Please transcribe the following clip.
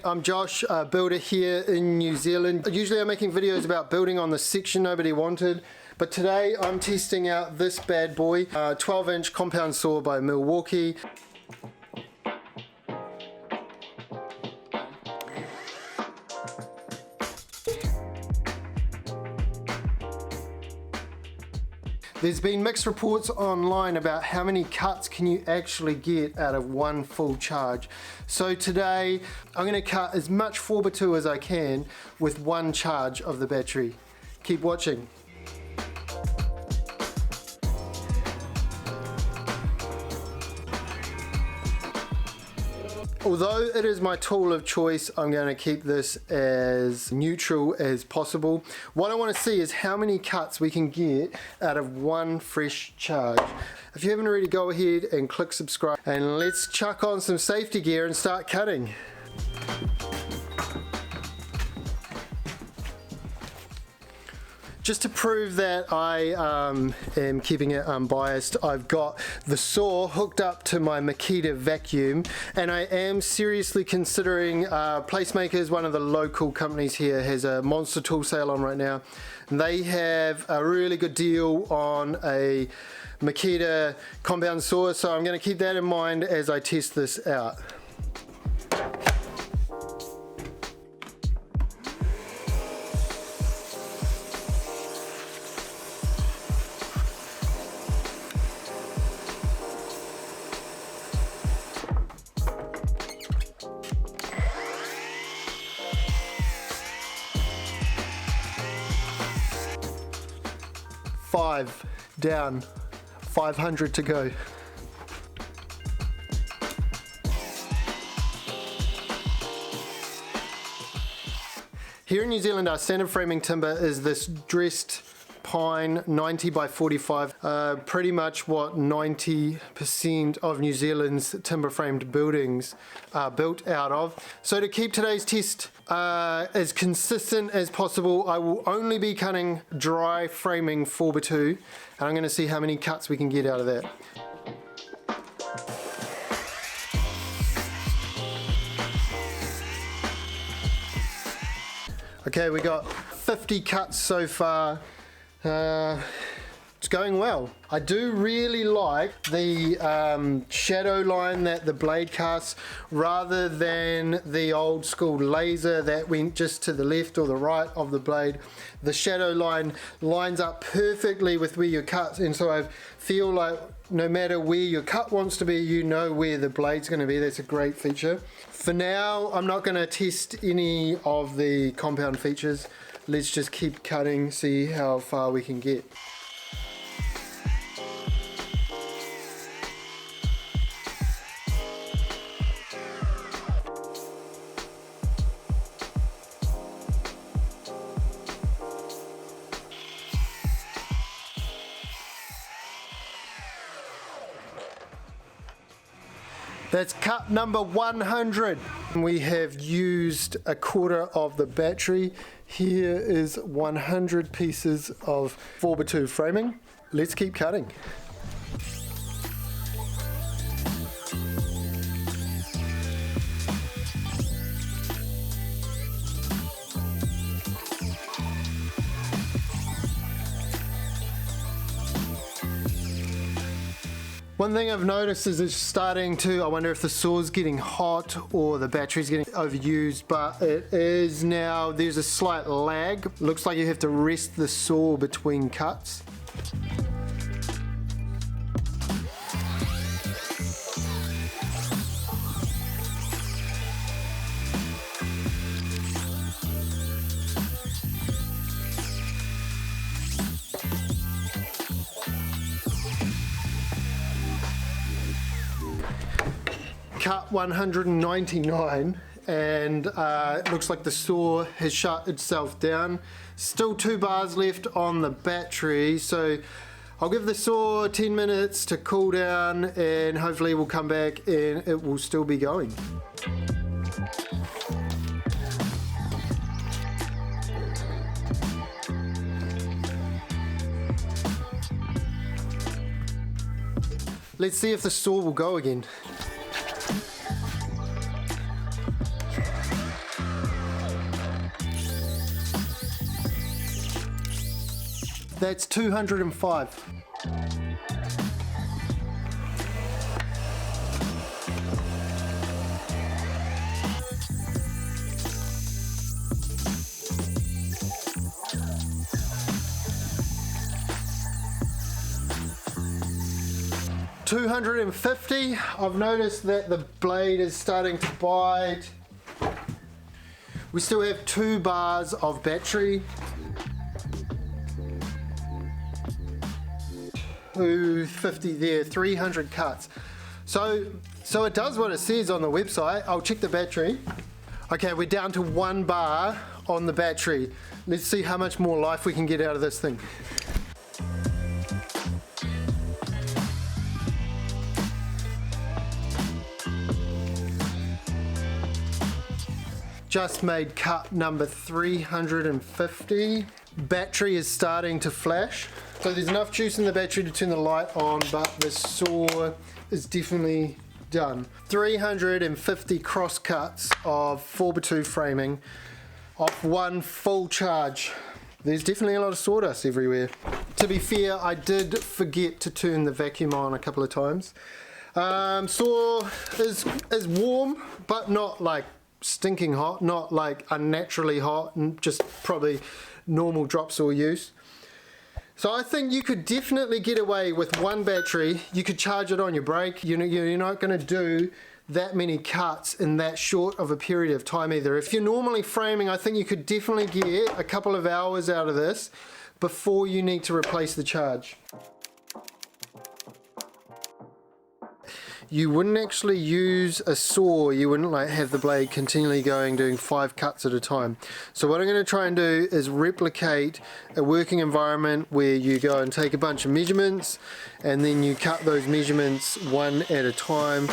I'm Josh, a builder here in New Zealand. Usually I'm making videos about building on the section nobody wanted, but today I'm testing out this bad boy, a 12-inch compound saw by Milwaukee. There's been mixed reports online about how many cuts can you actually get out of one full charge. So today I'm going to cut as much 4x2 as I can with one charge of the battery. Keep watching. Although it is my tool of choice, I'm going to keep this as neutral as possible. What I want to see is how many cuts we can get out of one fresh charge. If you haven't already, go ahead and click subscribe and let's chuck on some safety gear and start cutting. Just to prove that I am keeping it unbiased, I've got the saw hooked up to my Makita vacuum, and I am seriously considering Placemakers, one of the local companies here, has a monster tool sale on right now. And they have a really good deal on a Makita compound saw, so I'm going to keep that in mind as I test this out. Five down, 500 to go. Here in New Zealand, our standard framing timber is this dressed pine 90 by 45, pretty much what 90% of New Zealand's timber framed buildings are built out of. So to keep today's test as consistent as possible, I will only be cutting dry framing 4x2, and I'm going to see how many cuts we can get out of that. Okay, we got 50 cuts so far. It's going well. I do really like the shadow line that the blade casts rather than the old school laser that went just to the left or the right of the blade. The shadow line lines up perfectly with where your cut, and so I feel like no matter where your cut wants to be, you know where the blade's going to be. That's a great feature. For now, I'm not going to test any of the compound features. Let's just keep cutting, see how far we can get. That's cut number 100. We have used a quarter of the battery. Here is 100 pieces of 4x2 framing. Let's keep cutting. One thing I've noticed is it's starting to, I wonder if the saw's getting hot or the battery's getting overused, but it is now, there's a slight lag. Looks like you have to rest the saw between cuts. Cut 199, and it looks like the saw has shut itself down. Still 2 bars left on the battery, so I'll give the saw 10 minutes to cool down and hopefully we'll come back and it will still be going. Let's see if the saw will go again. That's 205. $250. I've noticed that the blade is starting to bite. We still have 2 bars of battery. 250 there, 300 cuts. So it does what it says on the website. I'll check the battery. Okay, we're down to 1 bar on the battery. Let's see how much more life we can get out of this thing. Just made cut number 350. Battery is starting to flash. So there's enough juice in the battery to turn the light on, but the saw is definitely done. 350 cross cuts of 4x2 framing off 1 full charge. There's definitely a lot of sawdust everywhere. To be fair, I did forget to turn the vacuum on a couple of times. Saw is warm, but not like stinking hot, not like unnaturally hot, and just probably normal drop saw use. So I think you could definitely get away with 1 battery. You could charge it on your break. You're not going to do that many cuts in that short of a period of time either. If you're normally framing, I think you could definitely get a couple of hours out of this before you need to replace the charge. You wouldn't actually use a saw, you wouldn't like have the blade continually going doing 5 cuts at a time. So what I'm going to try and do is replicate a working environment where you go and take a bunch of measurements and then you cut those measurements 1 at a time.